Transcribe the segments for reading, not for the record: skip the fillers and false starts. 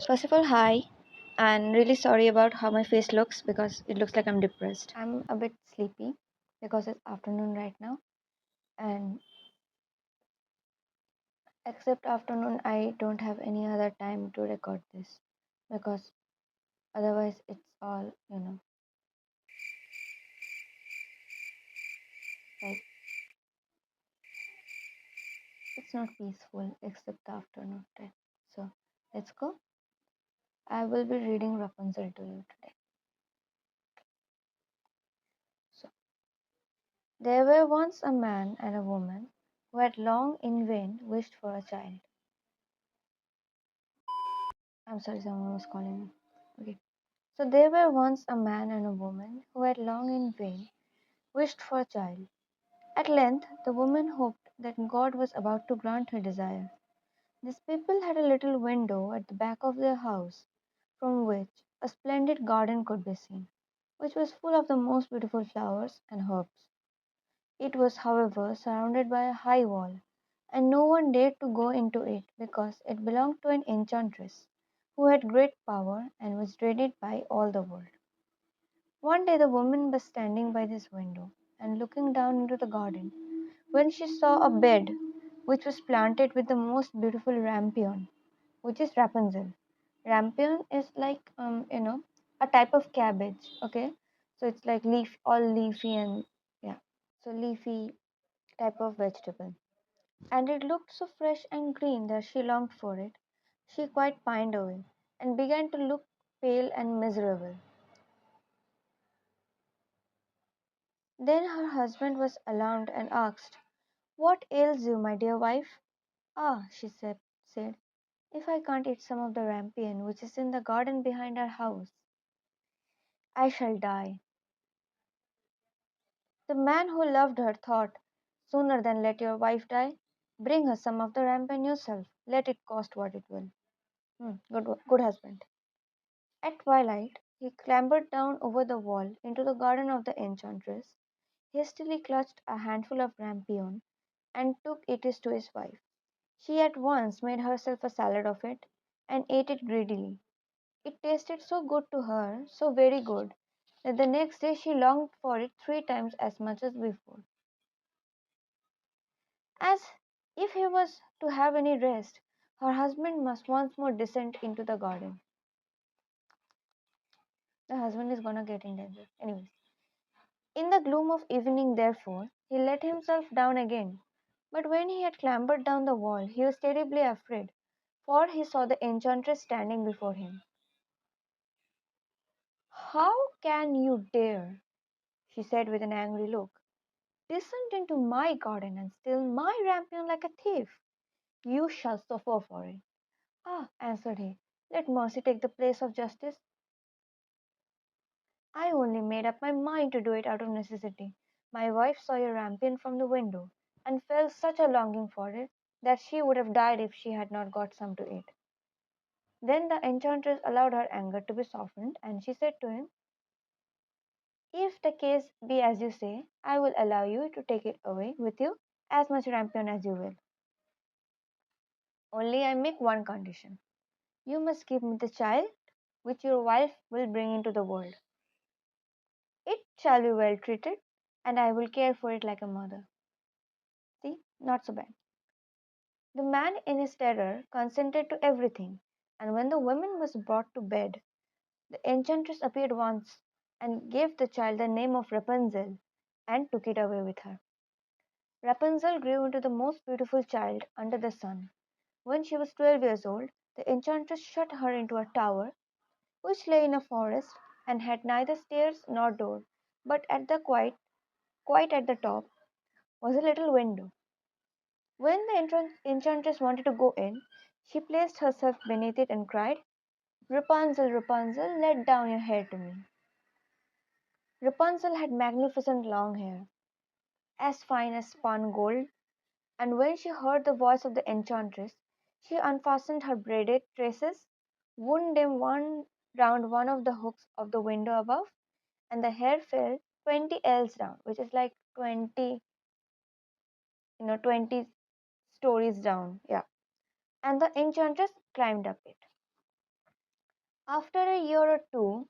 First of all, hi, and really sorry about how my face looks because it looks like I'm depressed. I'm a bit sleepy because it's afternoon right now, and except afternoon, I don't have any other time to record this because otherwise, it's all like it's not peaceful except the afternoon time. So, let's go. I will be reading Rapunzel to you today. So, there were once a man and a woman who had long in vain wished for a child. I'm sorry, someone was calling me. Okay. So there were once a man and a woman who had long in vain wished for a child. At length the woman hoped that God was about to grant her desire. These people had a little window at the back of their house, from which a splendid garden could be seen, which was full of the most beautiful flowers and herbs. It was, however, surrounded by a high wall, and no one dared to go into it because it belonged to an enchantress who had great power and was dreaded by all the world. One day the woman was standing by this window and looking down into the garden when she saw a bed which was planted with the most beautiful rampion, which is Rapunzel. Rampion is like a type of cabbage. Okay, so it's like all leafy and yeah, so leafy type of vegetable. And it looked so fresh and green that she longed for it. She quite pined away and began to look pale and miserable. Then her husband was alarmed and asked, "What ails you, my dear wife?" "Ah," said, "if I can't eat some of the rampion which is in the garden behind our house, I shall die." The man who loved her thought, "Sooner than let your wife die, bring her some of the rampion yourself, let it cost what it will." Good husband. At twilight he clambered down over the wall into the garden of the enchantress, hastily clutched a handful of rampion, and took it to his wife. She at once made herself a salad of it, and ate it greedily. It tasted so good to her, so very good, that the next day she longed for it 3 times as much as before. As if he was to have any rest, her husband must once more descend into the garden. The husband is gonna get in danger. Anyways. In the gloom of evening, therefore, he let himself down again. But when he had clambered down the wall, he was terribly afraid, for he saw the enchantress standing before him. "How can you dare," she said with an angry look, "descend into my garden and steal my rampion like a thief? You shall suffer for it." "Ah," answered he, "let mercy take the place of justice. I only made up my mind to do it out of necessity. My wife saw your rampion from the window, and felt such a longing for it that she would have died if she had not got some to eat." Then the enchantress allowed her anger to be softened, and she said to him, "If the case be as you say, I will allow you to take it away with you as much rampion as you will. Only I make one condition. You must give me the child which your wife will bring into the world. It shall be well treated, and I will care for it like a mother." See, not so bad. The man in his terror consented to everything, and when the woman was brought to bed, the enchantress appeared once and gave the child the name of Rapunzel and took it away with her. Rapunzel grew into the most beautiful child under the sun. When she was 12 years old, the enchantress shut her into a tower which lay in a forest and had neither stairs nor door, but at the quite at the top was a little window. When the enchantress wanted to go in, she placed herself beneath it and cried, "Rapunzel, Rapunzel, let down your hair to me." Rapunzel had magnificent long hair, as fine as spun gold, and when she heard the voice of the enchantress, she unfastened her braided tresses, wound them one round one of the hooks of the window above, and the hair fell 20 ells down, which is like 20 stories down. Yeah. And the enchantress climbed up it. After a year or two,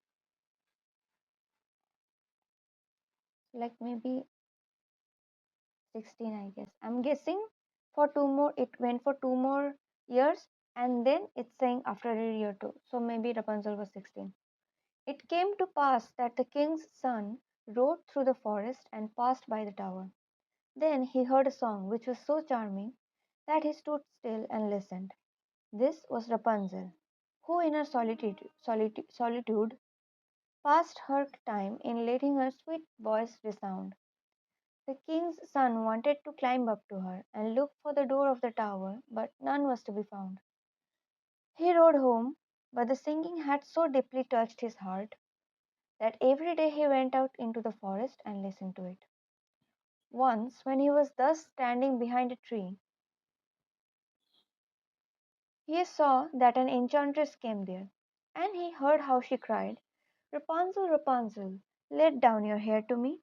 like maybe 16, I guess. I'm guessing for two more, it went for 2 more years, and then it's saying after a year too. So maybe Rapunzel was 16. It came to pass that the king's son rode through the forest and passed by the tower. Then he heard a song which was so charming that he stood still and listened. This was Rapunzel, who in her solitude passed her time in letting her sweet voice resound. The king's son wanted to climb up to her and look for the door of the tower, but none was to be found. He rode home, but the singing had so deeply touched his heart that every day he went out into the forest and listened to it. Once, when he was thus standing behind a tree, he saw that an enchantress came there, and he heard how she cried, Rapunzel, Rapunzel, let down your hair to me.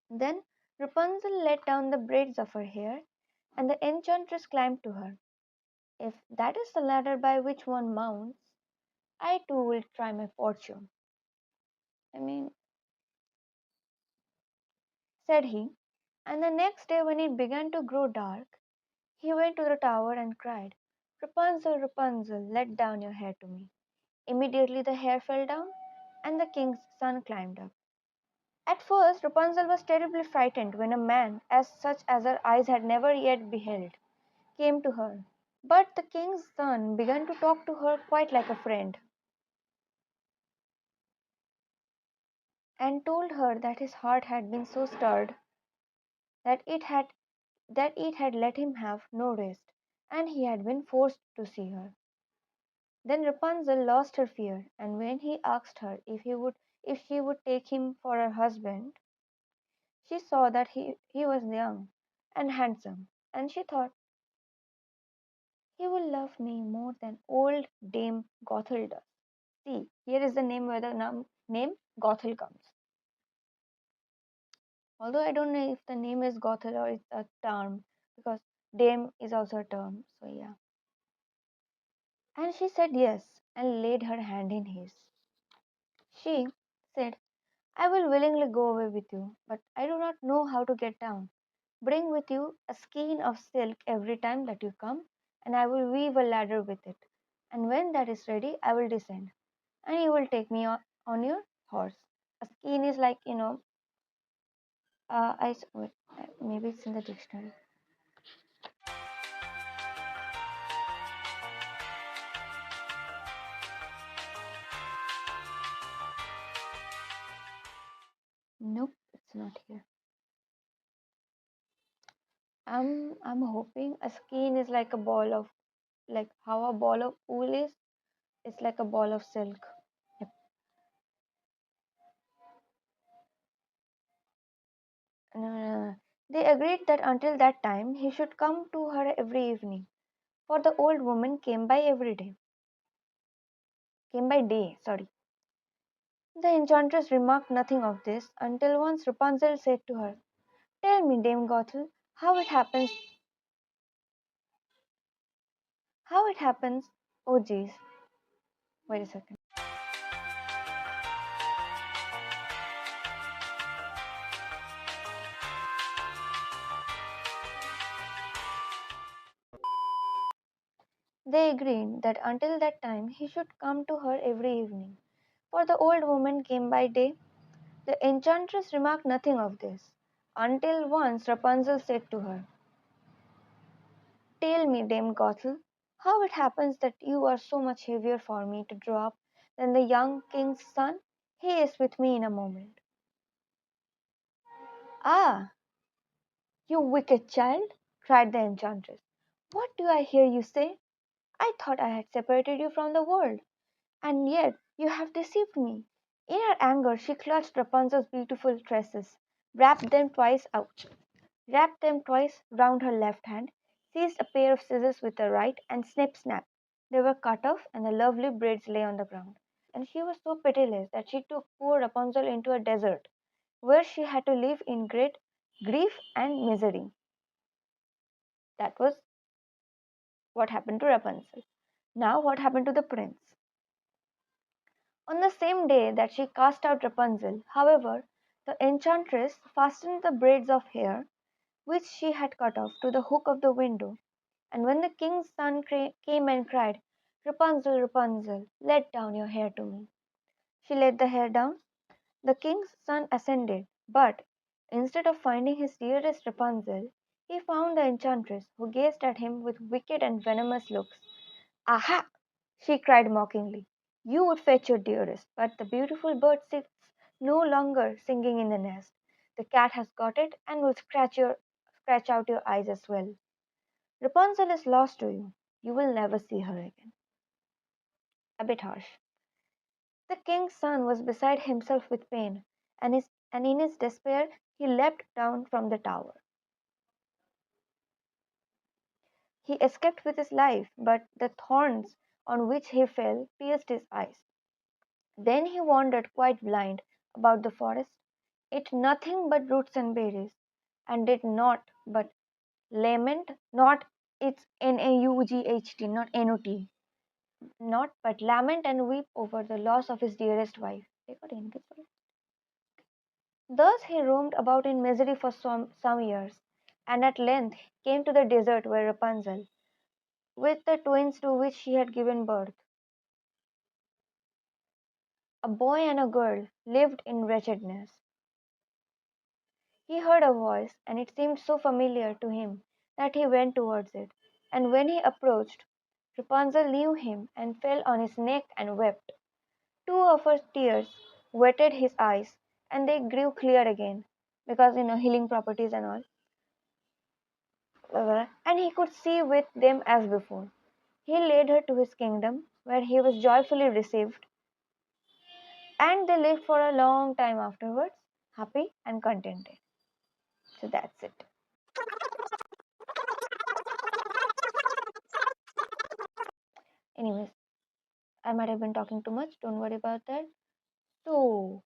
Then Rapunzel let down the braids of her hair, and the enchantress climbed to her. If that is the ladder by which one mounts, I too will try my fortune. I mean, said he, and the next day when it began to grow dark, he went to the tower and cried, Rapunzel, Rapunzel, let down your hair to me. Immediately the hair fell down, and the king's son climbed up. At first Rapunzel was terribly frightened when a man, as such as her eyes had never yet beheld, came to her. But the king's son began to talk to her quite like a friend, and told her that his heart had been so stirred that it had let him have no rest, and he had been forced to see her. Then Rapunzel lost her fear, and when he asked her if she would take him for her husband, she saw that he was young and handsome, and she thought, he will love me more than old Dame Gothel does. See, here is the name where the name Gothel comes. Although I don't know if the name is Gothel or it's a term, because Dame is also a term. So yeah. And she said yes and laid her hand in his. She said, I will willingly go away with you, but I do not know how to get down. Bring with you a skein of silk every time that you come, and I will weave a ladder with it. And when that is ready, I will descend, and you will take me on your horse. A skein is like, wait, maybe it's in the dictionary. Nope, it's not here. I'm hoping a skein is like a ball of, like how a ball of wool is. It's like a ball of silk. Yep. No, no, no. They agreed that until that time he should come to her every evening, for the old woman came by day, sorry. The enchantress remarked nothing of this until once Rapunzel said to her, Tell me, Dame Gothel, how it happens, oh jeez, wait a second. They agreed that until that time he should come to her every evening, for the old woman came by day. The enchantress remarked nothing of this, until once Rapunzel said to her, Tell me, Dame Gothel, how it happens that you are so much heavier for me to draw up than the young king's son? He is with me in a moment. Ah, you wicked child, cried the enchantress. What do I hear you say? I thought I had separated you from the world, and yet you have deceived me. In her anger, she clutched Rapunzel's beautiful tresses, wrapped them twice out, wrapped them twice round her left hand, seized a pair of scissors with the right, and snip snap. They were cut off, and the lovely braids lay on the ground. And she was so pitiless that she took poor Rapunzel into a desert, where she had to live in great grief and misery. That was what happened to Rapunzel. Now, what happened to the prince? On the same day that she cast out Rapunzel, however, the enchantress fastened the braids of hair which she had cut off to the hook of the window, and when the king's son came and cried, Rapunzel, Rapunzel, let down your hair to me, she let the hair down. The king's son ascended, but instead of finding his dearest Rapunzel, he found the enchantress, who gazed at him with wicked and venomous looks. Aha! She cried mockingly. You would fetch your dearest, but the beautiful bird sits no longer singing in the nest. The cat has got it and will scratch out your eyes as well. Rapunzel is lost to you. You will never see her again. A bit harsh. The king's son was beside himself with pain, and in his despair he leapt down from the tower. He escaped with his life, but the thorns on which he fell pierced his eyes. Then he wandered quite blind about the forest, ate nothing but roots and berries, and did not but lament, not it's N-A-U-G-H-T, not N-O-T, not but lament and weep over the loss of his dearest wife. Thus he roamed about in misery for some years, and at length came to the desert where Rapunzel, with the twins to which she had given birth, a boy and a girl, lived in wretchedness. He heard a voice, and it seemed so familiar to him that he went towards it, and when he approached, Rapunzel knew him and fell on his neck and wept. Two of her tears wetted his eyes, and they grew clear again, because healing properties and all. And he could see with them as before. He led her to his kingdom, where he was joyfully received, and they lived for a long time afterwards, happy and contented. So that's it. Anyways, I might have been talking too much. Don't worry about that. So,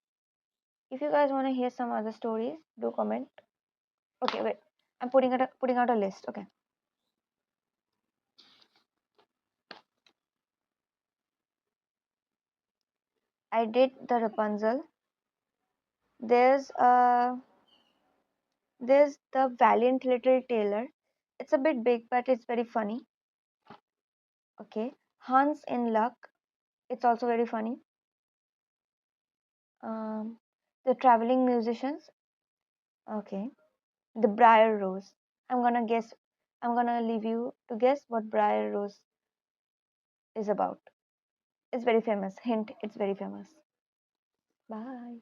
if you guys want to hear some other stories, do comment. Okay, wait. I'm putting out a list. Okay. I did the Rapunzel. There's there's the Valiant Little Tailor. It's a bit big, but it's very funny. Okay. Hans in Luck. It's also very funny. Um, the Traveling Musicians. Okay. The Briar Rose. I'm gonna guess. I'm gonna leave you to guess what Briar Rose is about. It's very famous. Hint, it's very famous. Bye.